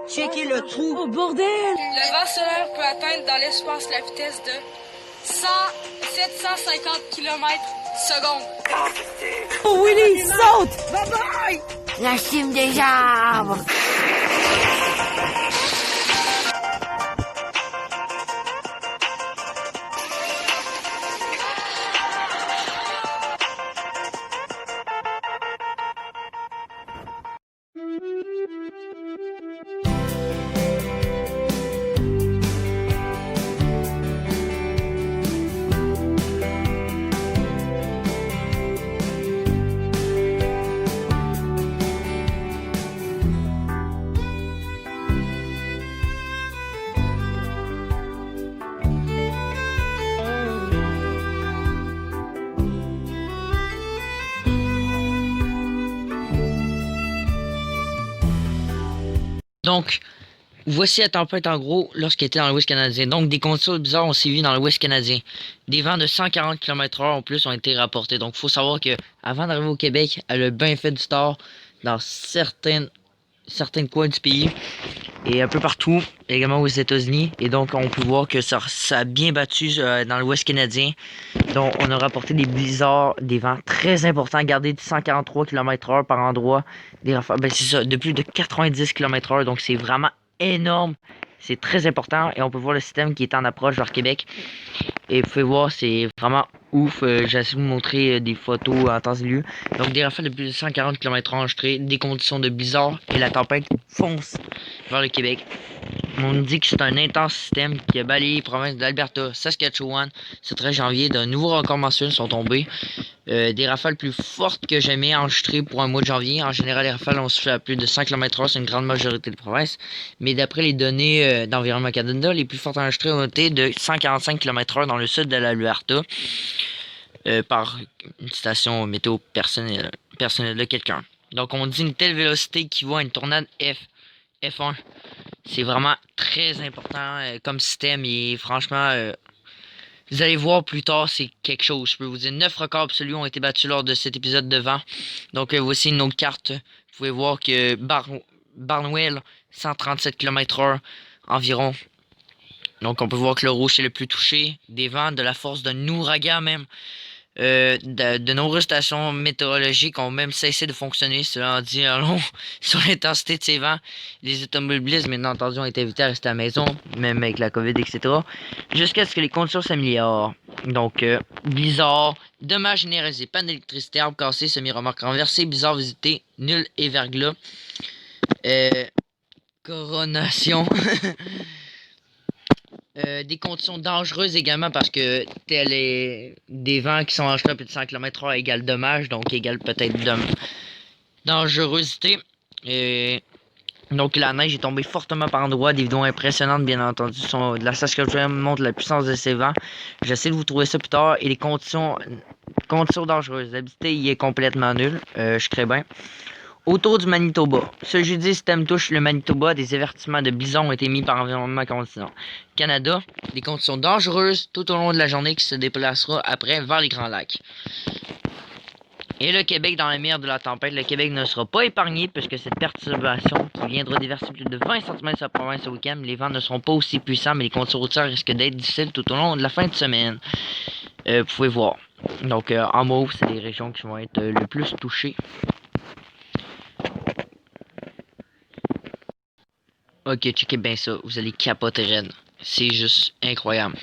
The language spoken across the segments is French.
Checkez le trou. Oh bordel! Le vent solaire peut atteindre dans l'espace la vitesse de 750 km/s. Oh Willy, saute! Bye bye! La cime des arbres. Donc, voici la tempête en gros lorsqu'elle était dans l'Ouest canadien. Donc, des conditions bizarres ont sévi dans l'Ouest canadien. Des vents de 140 km/h en plus ont été rapportés. Donc, il faut savoir que avant d'arriver au Québec, elle a bien fait du tort dans certains coins du pays et un peu partout, également aux États-Unis. Et donc, on peut voir que ça a bien battu dans l'Ouest canadien. Donc, on a rapporté des blizzards, des vents très importants, gardés de 143 km/h par endroit. Des rafales, ben c'est ça, de plus de 90 km/h. Donc, c'est vraiment énorme. C'est très important. Et on peut voir le système qui est en approche vers Québec. Et vous pouvez voir, c'est vraiment ouf. J'ai essayé de vous montrer des photos en temps et lieu. Donc, des rafales de plus de 140 km/h enregistrées, des conditions de blizzard et la tempête fonce vers le Québec. On nous dit que c'est un intense système qui a balayé les provinces d'Alberta, Saskatchewan. Ce 13 janvier, de nouveaux records mensuels sont tombés. Des rafales plus fortes que jamais enregistrées pour un mois de janvier. En général, les rafales ont soufflé à plus de 100 km/h sur une grande majorité des provinces. Mais d'après les données d'Environnement Canada, les plus fortes enregistrées ont été de 145 km/h dans le sud de l'Alberta par une station météo personnelle de quelqu'un. Donc, on dit une telle vélocité équivaut à une tornade F1. C'est vraiment très important comme système et franchement, vous allez voir plus tard, c'est quelque chose. Je peux vous dire, 9 records absolus ont été battus lors de cet épisode de vent. Donc, voici une autre carte. Vous pouvez voir que Barnwell, 137 km/h environ. Donc, on peut voir que le rouge est le plus touché. Des vents de la force d'un ouragan même. De nombreuses stations météorologiques ont même cessé de fonctionner. Cela en dit long sur l'intensité de ces vents. Les automobilistes, bien entendu, ont été invités à rester à la maison, même avec la COVID, etc. Jusqu'à ce que les conditions s'améliorent. Donc, blizzard, dommages généralisés, panne d'électricité, arbres cassés, semi-remorques renversées, blizzard visité, nul et verglas. Coronation. Des conditions dangereuses également parce que des vents qui sont enregistrés à plus de 100 km/h égale dommage, donc égale peut-être dangerosité. Et donc la neige est tombée fortement par endroits. Des vidéos impressionnantes, bien entendu, de la Saskatchewan montrent la puissance de ces vents. J'essaie de vous trouver ça plus tard. Et les conditions dangereuses. La visiter y est complètement nulle. Je crée bien. Autour du Manitoba. Ce jeudi, le système touche le Manitoba. Des avertissements de blizzard ont été mis par Environnement Canada. Des conditions dangereuses tout au long de la journée qui se déplacera après vers les Grands Lacs. Et le Québec dans la mire de la tempête. Le Québec ne sera pas épargné puisque cette perturbation qui viendra déverser plus de 20 cm sur la province ce week-end. Les vents ne seront pas aussi puissants, mais les conditions routières risquent d'être difficiles tout au long de la fin de semaine. Vous pouvez voir. Donc, en mauve, c'est les régions qui vont être le plus touchées. Ok, checkez bien ça. Vous allez capoter raide. C'est juste incroyable.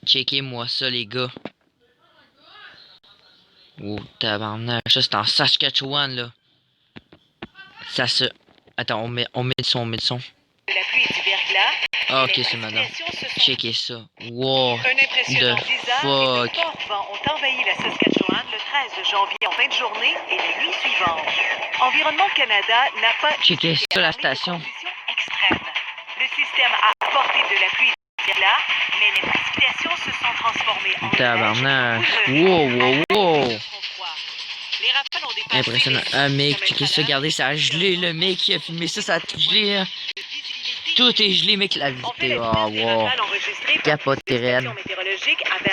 Checkez-moi ça, les gars. Oh, tabarnak. Ça, c'est en Saskatchewan, là. Ça se... Attends, on met le son, La pluie et du verglas. Ah, ok, c'est madame. Checkez ça. Wow. The fuck. De forts vents ont envahi la Saskatchewan le 13 janvier en fin de journée et la nuit suivante. Environnement Canada n'a pas... Checkez ça, la station. Extrêmes. Le système a apporté de la pluie et du verglas, mais les précipitations se sont transformées en... Tabarnak. Wow. Les rafales ont dépassé... Impressionnant. Ah, mec, checkez ça. Regardez, ça a gelé. Le mec qui a filmé ça, ça a tout gelé. Hein. Tout est gelé, mec, la visité. Oh, wow. Capote raide.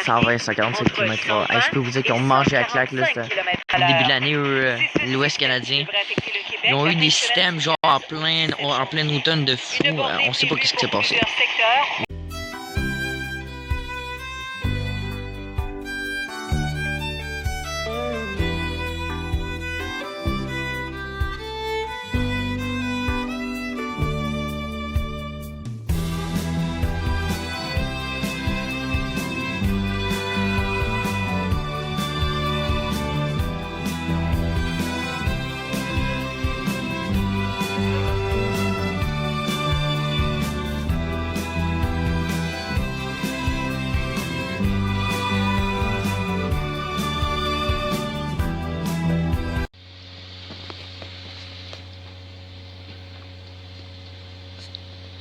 variés 120, 147 entre km/h. 120 Hey, je peux vous dire qu'ils ont et mangé à claque là, 145 km à au début de l'heure. l'année, eux, C'est ceci l'Ouest qui canadien. devrait affecter le Québec Ils ont la eu fin des de semaine systèmes genre en plein automne de fou. Une bordée On sait pas prévue ce qui s'est pour passé. plusieurs secteurs.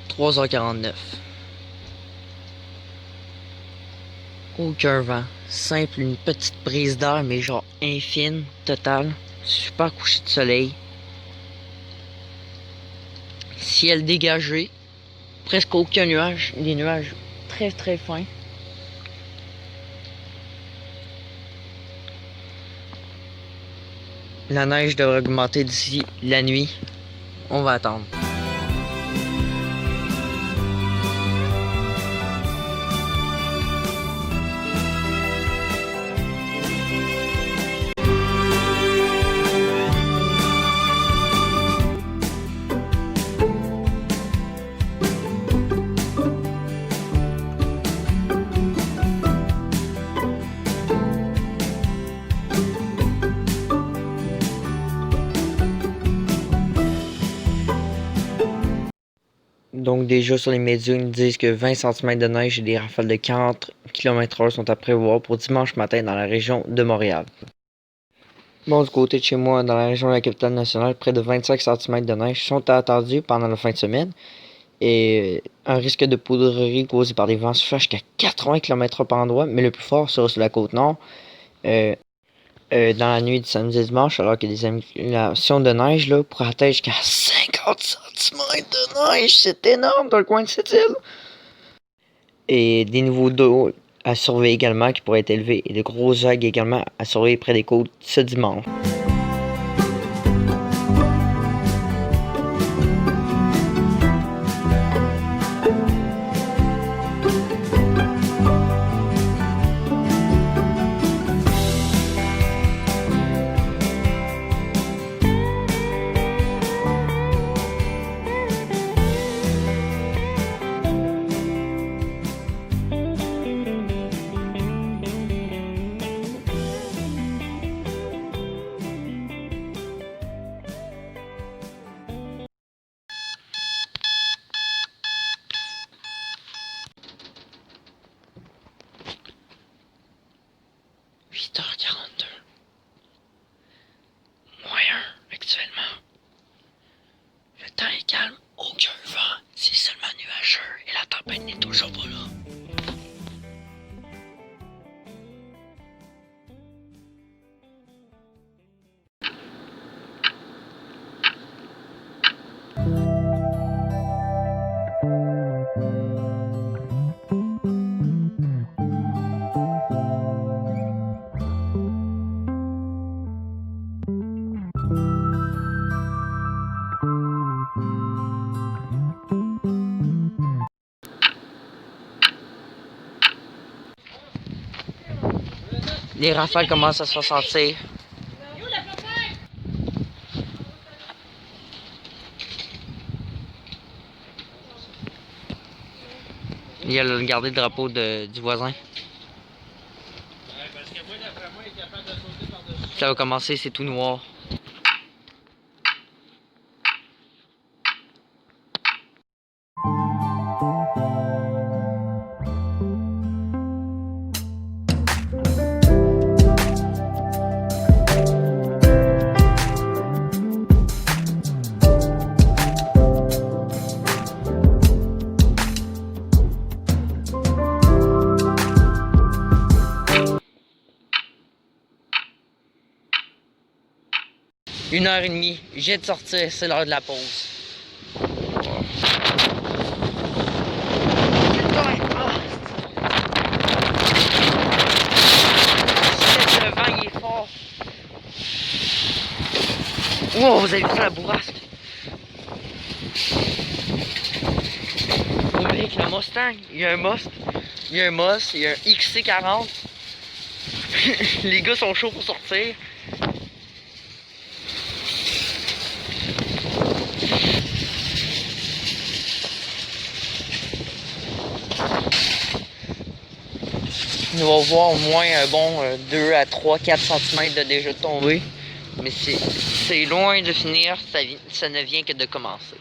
« 3h49. Aucun vent. Simple, une petite brise d'air, mais genre infime, totale. Super coucher de soleil. Ciel dégagé. Presque aucun nuage. Des nuages très très fins. La neige devrait augmenter d'ici la nuit. On va attendre. Donc déjà sur les médias, ils nous disent que 20 cm de neige et des rafales de 40 km/h sont à prévoir pour dimanche matin dans la région de Montréal. Bon, du côté de chez moi, dans la région de la capitale nationale, près de 25 cm de neige sont attendus pendant la fin de semaine. Et un risque de poudrerie causé par des vents soufflants jusqu'à 80 km/h par endroit, mais le plus fort sera sur la côte nord. Dans la nuit du samedi et dimanche, alors que des accumulations de neige là, pourraient atteindre jusqu'à 50 cm de neige. C'est énorme dans le coin de cette île. Et des niveaux d'eau à surveiller également qui pourraient être élevés. Et de grosses vagues également à surveiller près des côtes ce dimanche. « 8h42. -1 actuellement. Le temps est calme, aucun vent, c'est seulement nuageux et la tempête n'est toujours pas là. Les rafales commencent à se ressentir. Il y a le gardé le drapeau du voisin. Ça va commencer, c'est tout noir. Une heure et demie, j'ai de sortir, c'est l'heure de la pause. Wow, vous avez vu ça, la bourrasque? Oh mec, le Mustang, il y a un Must, il y a un Moss, il y a un XC40. Les gars sont chauds pour sortir. On va voir au moins un bon 2 à 3, 4 cm de déjà tomber. Mais c'est loin de finir, ça ne vient que de commencer.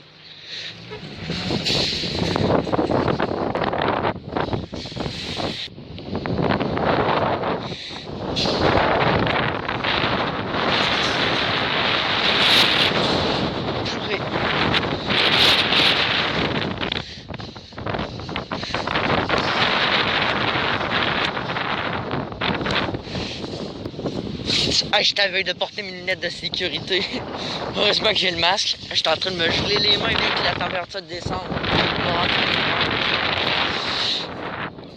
Ah, je t'avais de porter mes lunettes de sécurité. Heureusement que j'ai le masque. J'étais en train de me geler les mains dès que la température descend.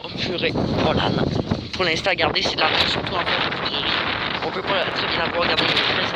Oh purée. Oh là là. Pour l'instant, regardez, c'est de la neige, surtout en fait de poudrerie. On peut pas très bien la voir, regardez les fesses.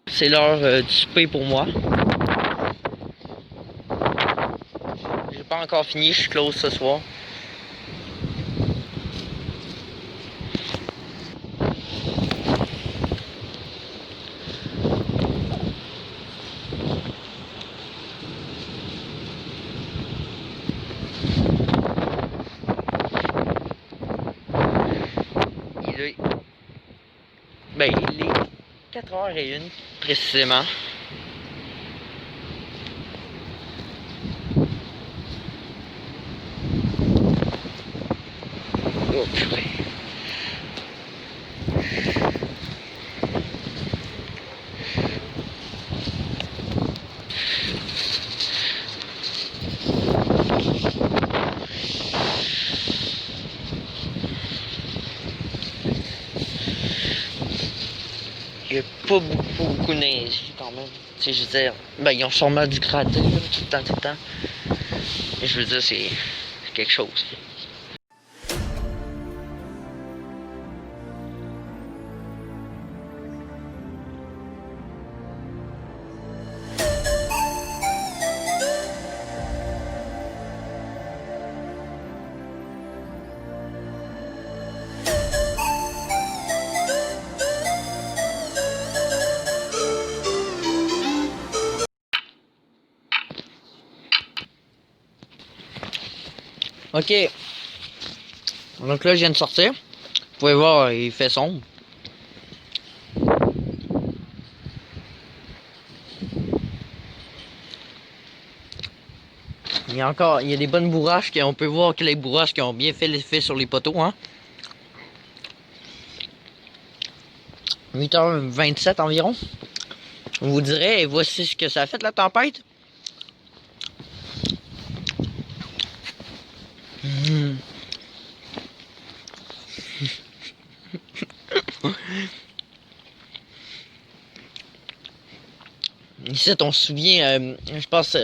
C'est l'heure du souper pour moi. J'ai pas encore fini, je suis close ce soir. Il est 4h01 précisément. Oh purée. Il n'y a pas beaucoup de neige quand même. Tu sais, je veux dire, ben ils ont sûrement dû gratter là, tout le temps. Et je veux dire, c'est quelque chose. Ok. Donc là, je viens de sortir. Vous pouvez voir, il fait sombre. Il y a des bonnes bourrasques. On peut voir que les bourrasques ont bien fait l'effet sur les poteaux, hein. 8h27 environ. On vous dirait, et voici ce que ça a fait la tempête. Ici, on se souvient, je pense,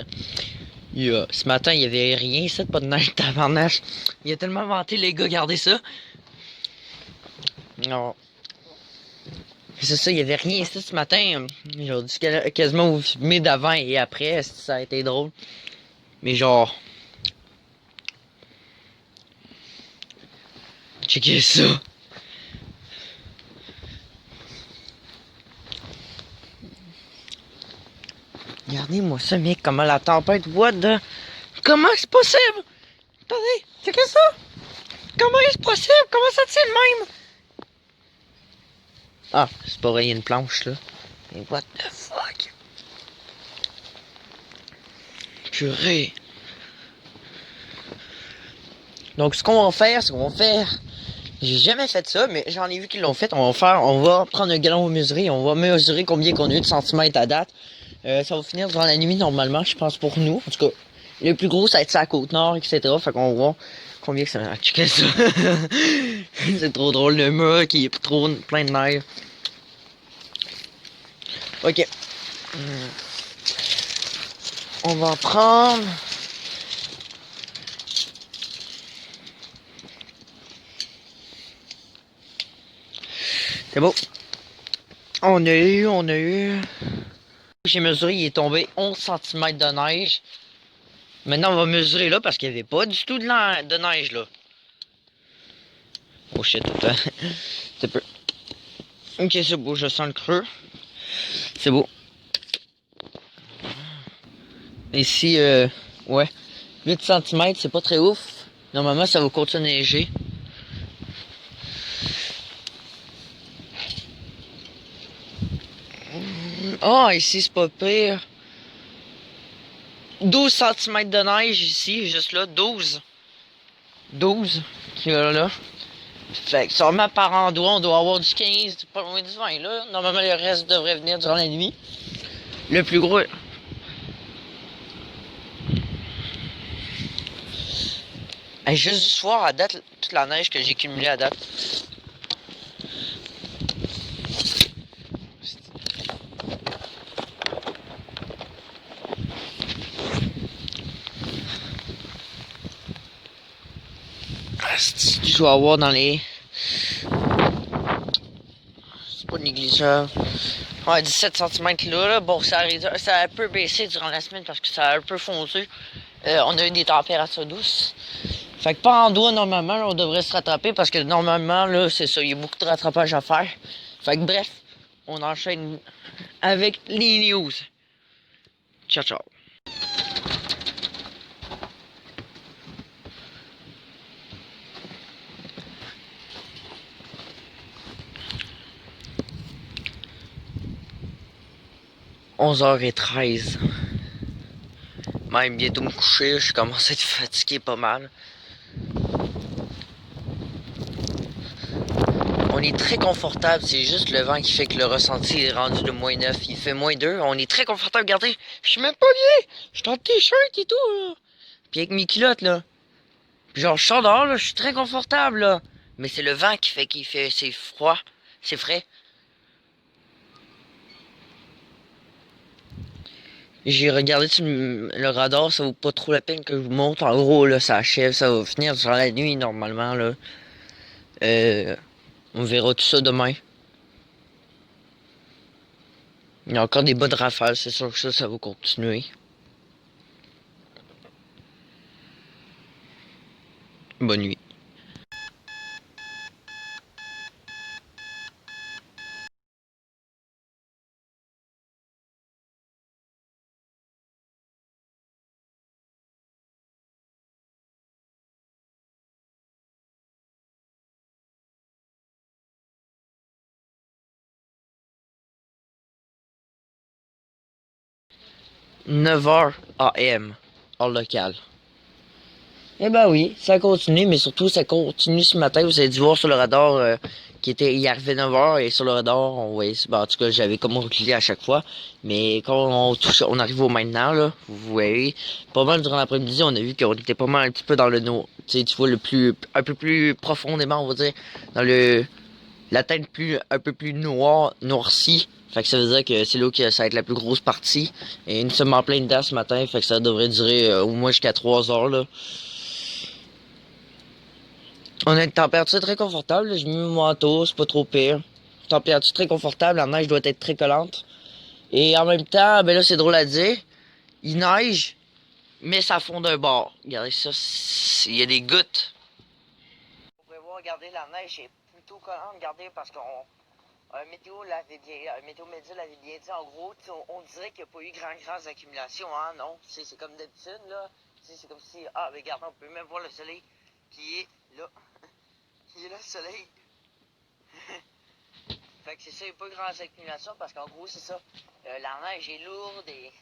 ce matin, il y avait rien ici, pas de neige, tabarnache. Il y a tellement vanté, les gars, regardez ça. Non. C'est ça, il y avait rien ici ce matin. J'ai dû quasiment vous filmer d'avant et après, ça a été drôle. Mais genre... Checkez ça. Regardez-moi ça, mec, comment la tempête, what the... Comment c'est possible? Attendez, checkez ça. Comment est-ce possible? Comment ça tient le même? Ah, c'est pas vrai, il y a une planche là. Mais what the fuck? Purée. Donc ce qu'on va faire, c'est qu'on va faire... J'ai jamais fait ça, mais j'en ai vu qu'ils l'ont fait. On va prendre un galon, on va mesurer combien qu'on a eu de centimètres à date. Ça va finir durant la nuit normalement, je pense pour nous. En tout cas, le plus gros, ça va être ça à Côte-Nord, etc. Fait qu'on va voir combien que ça va. Checker ça. C'est trop drôle, le mur qui est trop plein de neige. Ok. On va prendre... C'est beau. On a eu... J'ai mesuré, il est tombé 11 cm de neige. Maintenant, on va mesurer là parce qu'il n'y avait pas du tout de neige là. Oh shit, attends. C'est peu. Ok, c'est beau, je sens le creux. C'est beau. Ici, ouais. 8 cm, c'est pas très ouf. Normalement, ça va continuer à neiger. Ah, oh, ici, c'est pas pire. 12 cm de neige ici, juste là. 12. 12 qu'il y a là. Fait que sûrement par endroit, on doit avoir du 15, pas loin du 20 là. Normalement, le reste devrait venir durant la nuit. Le plus gros... Hey, juste ce soir, à date, toute la neige que j'ai cumulée à date. Je dois avoir dans les... C'est pas négligeable. Ouais, 17 cm là. Bon, ça a un peu baissé durant la semaine parce que ça a un peu fondu. On a eu des températures douces. Fait que pas en doigt normalement, là, on devrait se rattraper parce que normalement, là, c'est ça, il y a beaucoup de rattrapage à faire. Fait que bref, on enchaîne avec les news. Ciao, ciao. « 11h13. Même bientôt me coucher, je commence à être fatigué pas mal. On est très confortable, c'est juste le vent qui fait que le ressenti est rendu de -9, il fait -2. On est très confortable, regardez, je suis même pas bien, je suis en t-shirt et tout, là. Puis avec mes culottes, là. Puis genre, je sors dehors, là, je suis très confortable, là. Mais c'est le vent qui fait, c'est froid, c'est frais. J'ai regardé sur le radar, ça vaut pas trop la peine que je vous montre. En gros, là, ça achève, ça va finir durant la nuit, normalement, là. On verra tout ça demain. Il y a encore des bonnes rafales, c'est sûr que ça va continuer. Bonne nuit. « 9h AM, hors local. » Eh ben oui, ça continue, mais surtout ça continue ce matin. Vous avez dû voir sur le radar il arrivait 9h et sur le radar, on voyait, en tout cas j'avais comme reculé à chaque fois. Mais quand on arrive au maintenant, là, vous voyez, pas mal durant l'après-midi, on a vu qu'on était pas mal un petit peu dans le noir. Tu vois, un peu plus profondément, on va dire, dans la tête un peu plus noircie. Fait que ça veut dire que c'est là que ça va être la plus grosse partie. Et nous sommes en plein dedans ce matin, fait que ça devrait durer au moins jusqu'à 3 heures, là. On a une température très confortable, là. Je mets mon manteau, c'est pas trop pire. Température très confortable, la neige doit être très collante. Et en même temps, ben là c'est drôle à dire, il neige, mais ça fond d'un bord. Regardez ça, il y a des gouttes. Vous pouvez voir, regardez, la neige est plutôt collante, regardez, parce qu'on... Météo l'avait bien, Météo Média l'avait bien dit, en gros, on dirait qu'il n'y a pas eu grandes accumulations, hein, non? C'est comme d'habitude, là. C'est comme si, ah, mais regardez, on peut même voir le soleil qui est là. Qui est là, le soleil. Fait que c'est ça, il n'y a pas grandes accumulations, parce qu'en gros, c'est ça. La neige est lourde et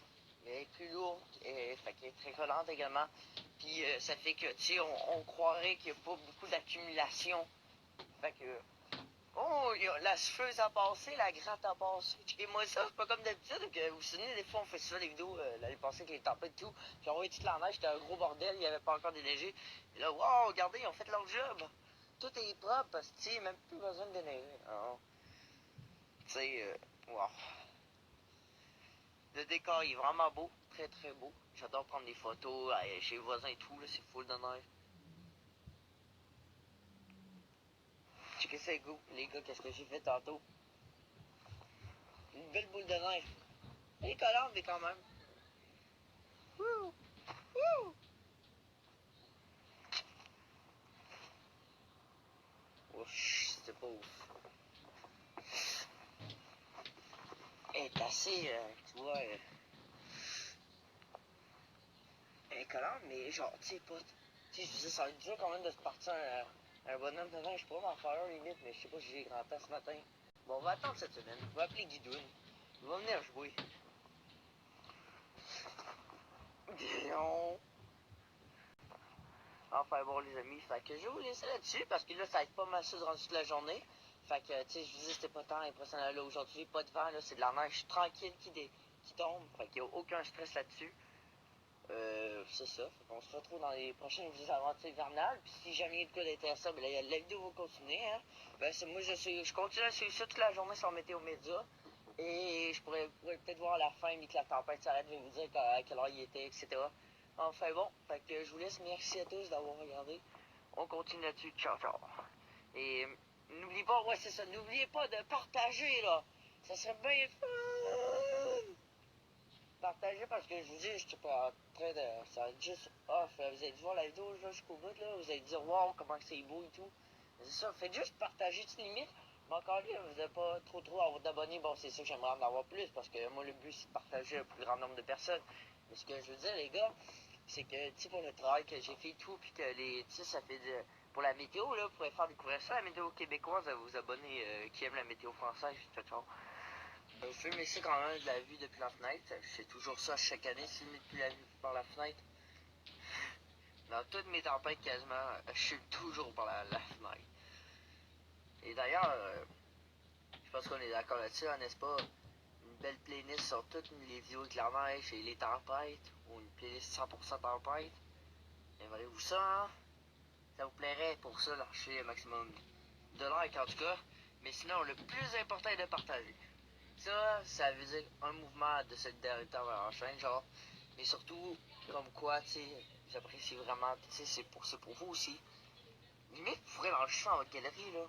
elle est plus lourde, fait qu'elle est très collante également. Puis ça fait que, tu sais, on croirait qu'il n'y a pas beaucoup d'accumulation. Fait que... Oh, la cheveux a passé, la gratte a passé. Checkez-moi ça, c'est pas comme d'habitude. Que vous vous souvenez, des fois, on fait ça, des vidéos l'année passée avec les tempêtes et tout. Puis on voyait toute la neige, c'était un gros bordel, il n'y avait pas encore déneigé. Et là, wow, regardez, ils ont fait leur job. Tout est propre, parce que, tu sais, même plus besoin de déneiger. Tu sais, wow. Le décor est vraiment beau, très très beau. J'adore prendre des photos chez les voisins et tout, là, c'est full de neige. Checkez ça, les gars, qu'est-ce que j'ai fait tantôt? Une belle boule de neige. Elle est collante, mais quand même. Wouh! Wouh! Ouf, c'était pas ouf. Elle est assez, tu vois, elle est collante, mais genre, tu sais pas. Tu sais, je disais, ça va être dur quand même de se partir un bonhomme de neige. Je pourrais m'en faire un limite, mais je sais pas si j'ai grand temps ce matin. Bon, on va attendre cette semaine. On va appeler Guidoune. Il va venir jouer. Enfin bon les amis, fait que je vais vous laisser là-dessus parce que là ça va être pas mal ça durant toute la journée. Fait que tu sais, je vous dis c'était pas tant impressionnant là aujourd'hui, pas de vent là, c'est de la neige tranquille qui tombe. Fait qu'il n'y a aucun stress là-dessus. C'est ça. Fait qu'on se retrouve dans les prochaines aventures hivernales. Puis si jamais il y a de quoi d'intéressant, ben là, la vidéo va continuer. Hein. Ben c'est moi je continue à suivre ça toute la journée sur Météo Média. Et je pourrais peut-être voir à la fin, mais que la tempête s'arrête, je vais vous dire à quelle heure il était, etc. Enfin bon, fait que je vous laisse. Merci à tous d'avoir regardé. On continue là-dessus. Ciao, ciao. Et n'oubliez pas, ouais, c'est ça. N'oubliez pas de partager, là. Ça serait bien fun. Partager parce que je vous dis, je suis pas en train de. Ça va être juste off. Vous allez voir la vidéo là, jusqu'au bout, là. Vous allez dire, wow, comment c'est beau et tout. C'est ça. Faites juste partager, tu limite. Mais encore là, vous n'avez pas trop avoir d'abonnés. Bon, c'est sûr que j'aimerais en avoir plus parce que moi, le but, c'est de partager le plus grand nombre de personnes. Mais ce que je veux dire, les gars, c'est que, tu sais, pour le travail que j'ai fait et tout, puis que les, tu sais, ça fait pour la météo, là, vous pourrez faire découvrir ça, la météo québécoise, à vos abonnés qui aiment la météo française, ciao, ciao. Je fais mais c'est quand même de la vue depuis la fenêtre, c'est toujours ça chaque année, c'est depuis la vue par la fenêtre. Dans toutes mes tempêtes quasiment, je suis toujours par la fenêtre. Et d'ailleurs, je pense qu'on est d'accord là-dessus, hein, n'est-ce pas? Une belle playlist sur toutes les vidéos de la neige et les tempêtes, ou une playlist 100% tempête. Aimeriez-vous ça, hein? Ça vous plairait pour ça, lâcher un maximum de likes en tout cas. Mais sinon, le plus important est de partager. Ça veut dire un mouvement de solidarité envers la chaîne, genre. Mais surtout, comme quoi, tu sais, j'apprécie vraiment, tu sais, c'est pour vous aussi. Limite, vous pourrez l'enregistrer dans votre galerie, là.